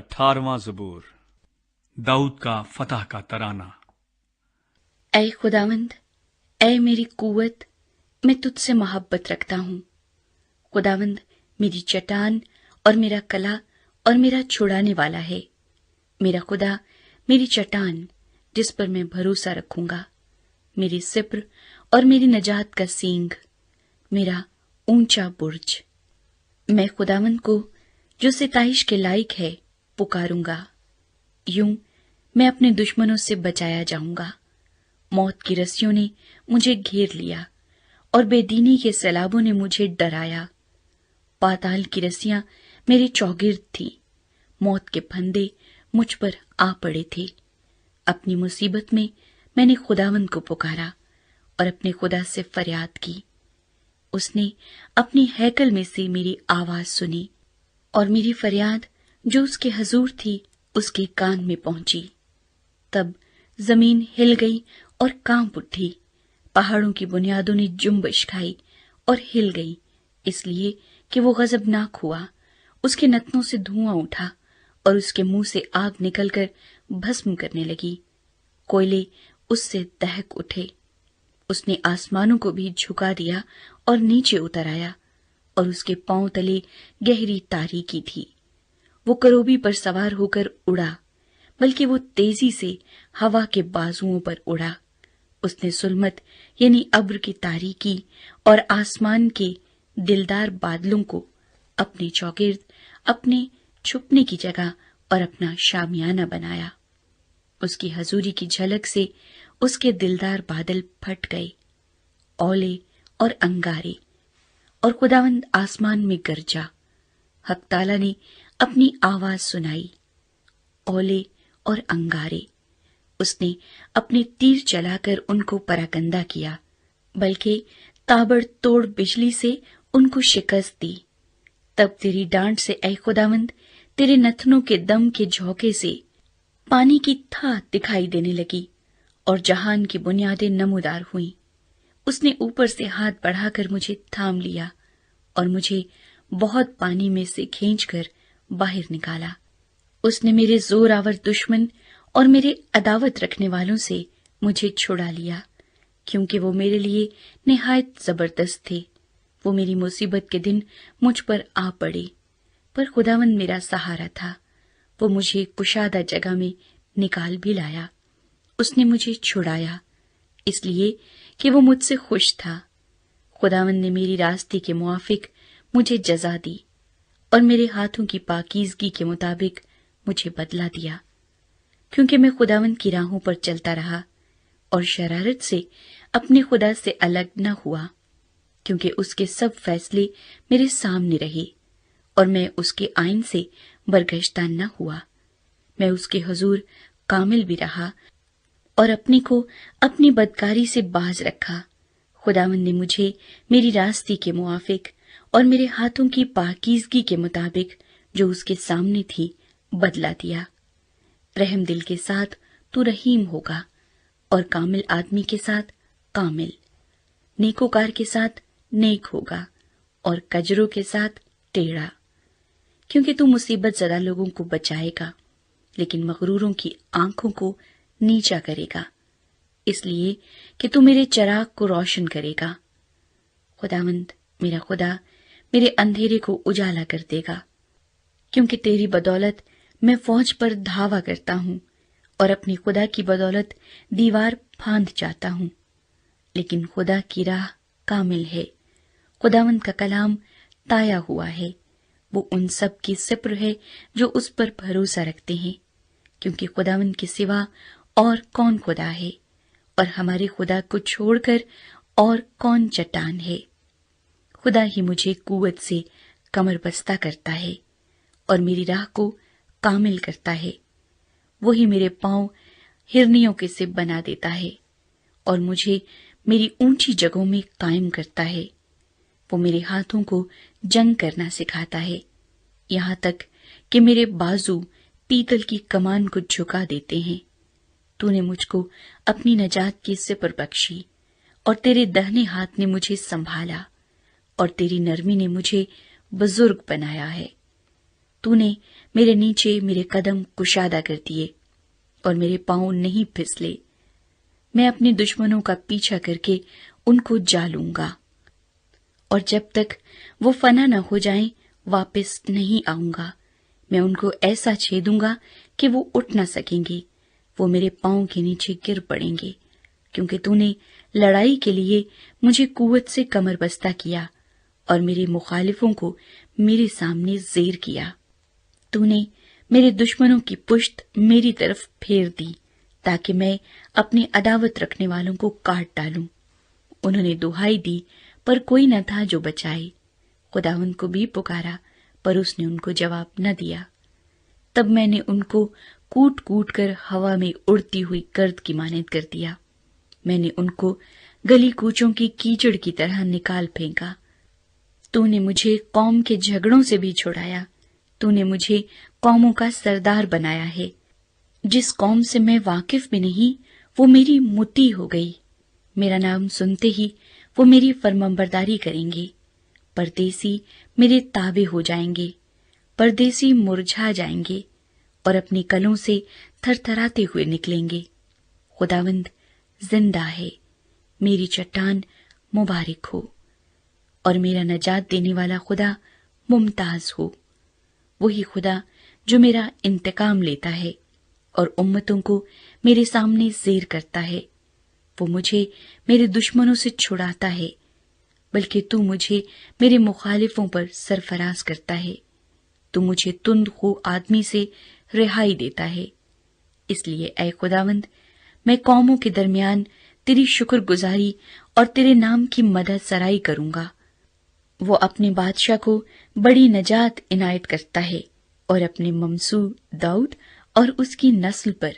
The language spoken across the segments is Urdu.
18واں زبور، داؤد کا فتح کا ترانہ۔ اے خداوند، اے میری قوت، میں تجھ سے محبت رکھتا ہوں۔ خداوند میری چٹان اور میرا کلہ اور میرا چھڑانے والا ہے۔ میرا خدا میری چٹان جس پر میں بھروسہ رکھوں گا، میری سپر اور میری نجات کا سینگ، میرا اونچا برج۔ میں خداوند کو جو ستائش کے لائق ہے پکاروں گا۔ یوں میں اپنے دشمنوں سے بچایا جاؤں گا۔ موت کی رسیوں نے مجھے گھیر لیا اور بے دینی کے سیلابوں نے مجھے ڈرایا۔ پاتال کی رسیاں میرے چوگرد تھی، موت کے پھندے مجھ پر آ پڑے تھے۔ اپنی مصیبت میں نے خداوند کو پکارا اور اپنے خدا سے فریاد کی۔ اس نے اپنی ہیکل میں سے میری آواز سنی اور میری فریاد جو اس کے حضور تھی اس کے کان میں پہنچی۔ تب زمین ہل گئی اور کانپ اٹھی، پہاڑوں کی بنیادوں نے جنبش کھائی اور ہل گئی، اس لیے کہ وہ غضبناک ہوا۔ اس کے نتنوں سے دھواں اٹھا اور اس کے منہ سے آگ نکل کر بھسم کرنے لگی۔ کوئلے اس سے دہک اٹھے۔ اس نے آسمانوں کو بھی جھکا دیا اور نیچے اتر آیا، اور اس کے پاؤں تلے گہری تاریکی تھی۔ وہ کروبی پر سوار ہو کر اڑا، بلکہ وہ تیزی سے ہوا کے بازوؤں پر اڑا۔ اس نے ظلمت یعنی ابر کی تاریکی اور آسمان کے دلدار بادلوں کو اپنے چوگرد، اپنے چھپنے کی جگہ اور اپنا شامیانہ بنایا۔ اس کی حضوری کی جھلک سے اس کے دلدار بادل پھٹ گئے، اولے اور انگارے، اور خداوند آسمان میں گرجا۔ حق تعالیٰ نے اپنی آواز سنائی، اولے اور انگارے۔ اس نے اپنے تیر چلا کر ان کو پراکندہ کیا، بلکہ تابڑ توڑ بجلی سے ان کو شکست دی۔ تب تیری ڈانٹ سے اے خداوند، تیرے نتنوں کے دم کے جھونکے سے پانی کی تھا دکھائی دینے لگی اور جہان کی بنیادیں نمودار ہوئیں۔ اس نے اوپر سے ہاتھ بڑھا کر مجھے تھام لیا اور مجھے بہت پانی میں سے کھینچ کر باہر نکالا۔ اس نے میرے زور آور دشمن اور میرے عداوت رکھنے والوں سے مجھے چھڑا لیا، کیونکہ وہ میرے لیے نہایت زبردست تھے۔ وہ میری مصیبت کے دن مجھ پر آ پڑے، پر خداوند میرا سہارا تھا۔ وہ مجھے کشادہ جگہ میں نکال بھی لایا۔ اس نے مجھے چھڑایا اس لیے کہ وہ مجھ سے خوش تھا۔ خداوند نے میری راستے کے موافق مجھے جزا دی اور میرے ہاتھوں کی پاکیزگی کے مطابق مجھے بدلہ دیا، کیونکہ میں خداوند کی راہوں پر چلتا رہا اور شرارت سے اپنے خدا سے الگ نہ ہوا، کیونکہ اس کے سب فیصلے میرے سامنے رہے اور میں اس کے آئین سے برگشتہ نہ ہوا۔ میں اس کے حضور کامل بھی رہا اور اپنے کو اپنی بدکاری سے باز رکھا۔ خداوند نے مجھے میری راستے کے موافق اور میرے ہاتھوں کی پاکیزگی کے مطابق جو اس کے سامنے تھی بدلہ دیا۔ رحم دل کے ساتھ تو رحیم ہوگا اور کامل آدمی کے ساتھ کامل، نیکوکار کے ساتھ نیک ہوگا اور کجروں کے ساتھ ٹیڑھا، کیونکہ تو مصیبت زدہ لوگوں کو بچائے گا لیکن مغروروں کی آنکھوں کو نیچا کرے گا، اس لیے کہ تو میرے چراغ کو روشن کرے گا۔ خداوند میرا خدا میرے اندھیرے کو اجالا کر دے گا، کیونکہ تیری بدولت میں فوج پر دھاوا کرتا ہوں اور اپنے خدا کی بدولت دیوار پھاند جاتا ہوں۔ لیکن خدا کی راہ کامل ہے، خداوند کا کلام تایا ہوا ہے۔ وہ ان سب کی سپر ہے جو اس پر بھروسہ رکھتے ہیں، کیونکہ خداوند کے سوا اور کون خدا ہے، اور ہمارے خدا کو چھوڑ کر اور کون چٹان ہے۔ خدا ہی مجھے قوت سے کمر بستہ کرتا ہے اور میری راہ کو کامل کرتا ہے۔ وہی میرے پاؤں ہرنیوں کے سے بنا دیتا ہے اور مجھے میری اونچی جگہوں میں قائم کرتا ہے۔ وہ میرے ہاتھوں کو جنگ کرنا سکھاتا ہے، یہاں تک کہ میرے بازو پیتل کی کمان کو جھکا دیتے ہیں۔ تو نے مجھ کو اپنی نجات کی سپر بخشی اور تیرے دہنے ہاتھ نے مجھے سنبھالا اور تیری نرمی نے مجھے بزرگ بنایا ہے۔ تو نے میرے نیچے میرے قدم کشادہ کر دیے اور میرے پاؤں نہیں پھسلے۔ میں اپنے دشمنوں کا پیچھا کر کے ان کو جا لوں گا، اور جب تک وہ فنا نہ ہو جائیں واپس نہیں آؤں گا۔ میں ان کو ایسا چھیدوں گا کہ وہ اٹھ نہ سکیں گے، وہ میرے پاؤں کے نیچے گر پڑیں گے، کیونکہ تو نے لڑائی کے لیے مجھے قوت سے کمر بستہ کیا اور میرے مخالفوں کو میرے سامنے زیر کیا۔ تو نے میرے دشمنوں کی پشت میری طرف پھیر دی تاکہ میں اپنے عداوت رکھنے والوں کو کاٹ ڈالوں۔ انہوں نے دہائی دی پر کوئی نہ تھا جو بچائے، خداوند کو بھی پکارا پر اس نے ان کو جواب نہ دیا۔ تب میں نے ان کو کوٹ کوٹ کر ہوا میں اڑتی ہوئی گرد کی مانند کر دیا۔ میں نے ان کو گلی کوچوں کی کیچڑ کی طرح نکال پھینکا۔ تو نے مجھے قوم کے جھگڑوں سے بھی چھڑایا، تو نے مجھے قوموں کا سردار بنایا ہے۔ جس قوم سے میں واقف بھی نہیں وہ میری مطیع ہو گئی، میرا نام سنتے ہی وہ میری فرمانبرداری کریں گے۔ پردیسی میرے تابع ہو جائیں گے، پردیسی مرجھا جائیں گے اور اپنی کلوں سے تھر تھراتے ہوئے نکلیں گے۔ خداوند زندہ ہے، میری چٹان مبارک ہو، اور میرا نجات دینے والا خدا ممتاز ہو۔ وہی خدا جو میرا انتقام لیتا ہے اور امتوں کو میرے سامنے زیر کرتا ہے۔ وہ مجھے میرے دشمنوں سے چھڑاتا ہے، بلکہ تو مجھے میرے مخالفوں پر سرفراز کرتا ہے۔ تو مجھے تند خو آدمی سے رہائی دیتا ہے۔ اس لیے اے خداوند، میں قوموں کے درمیان تیری شکر گزاری اور تیرے نام کی مدح سرائی کروں گا۔ وہ اپنے بادشاہ کو بڑی نجات عنایت کرتا ہے اور اپنے ممسوح داؤد اور اس کی نسل پر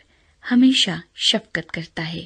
ہمیشہ شفقت کرتا ہے۔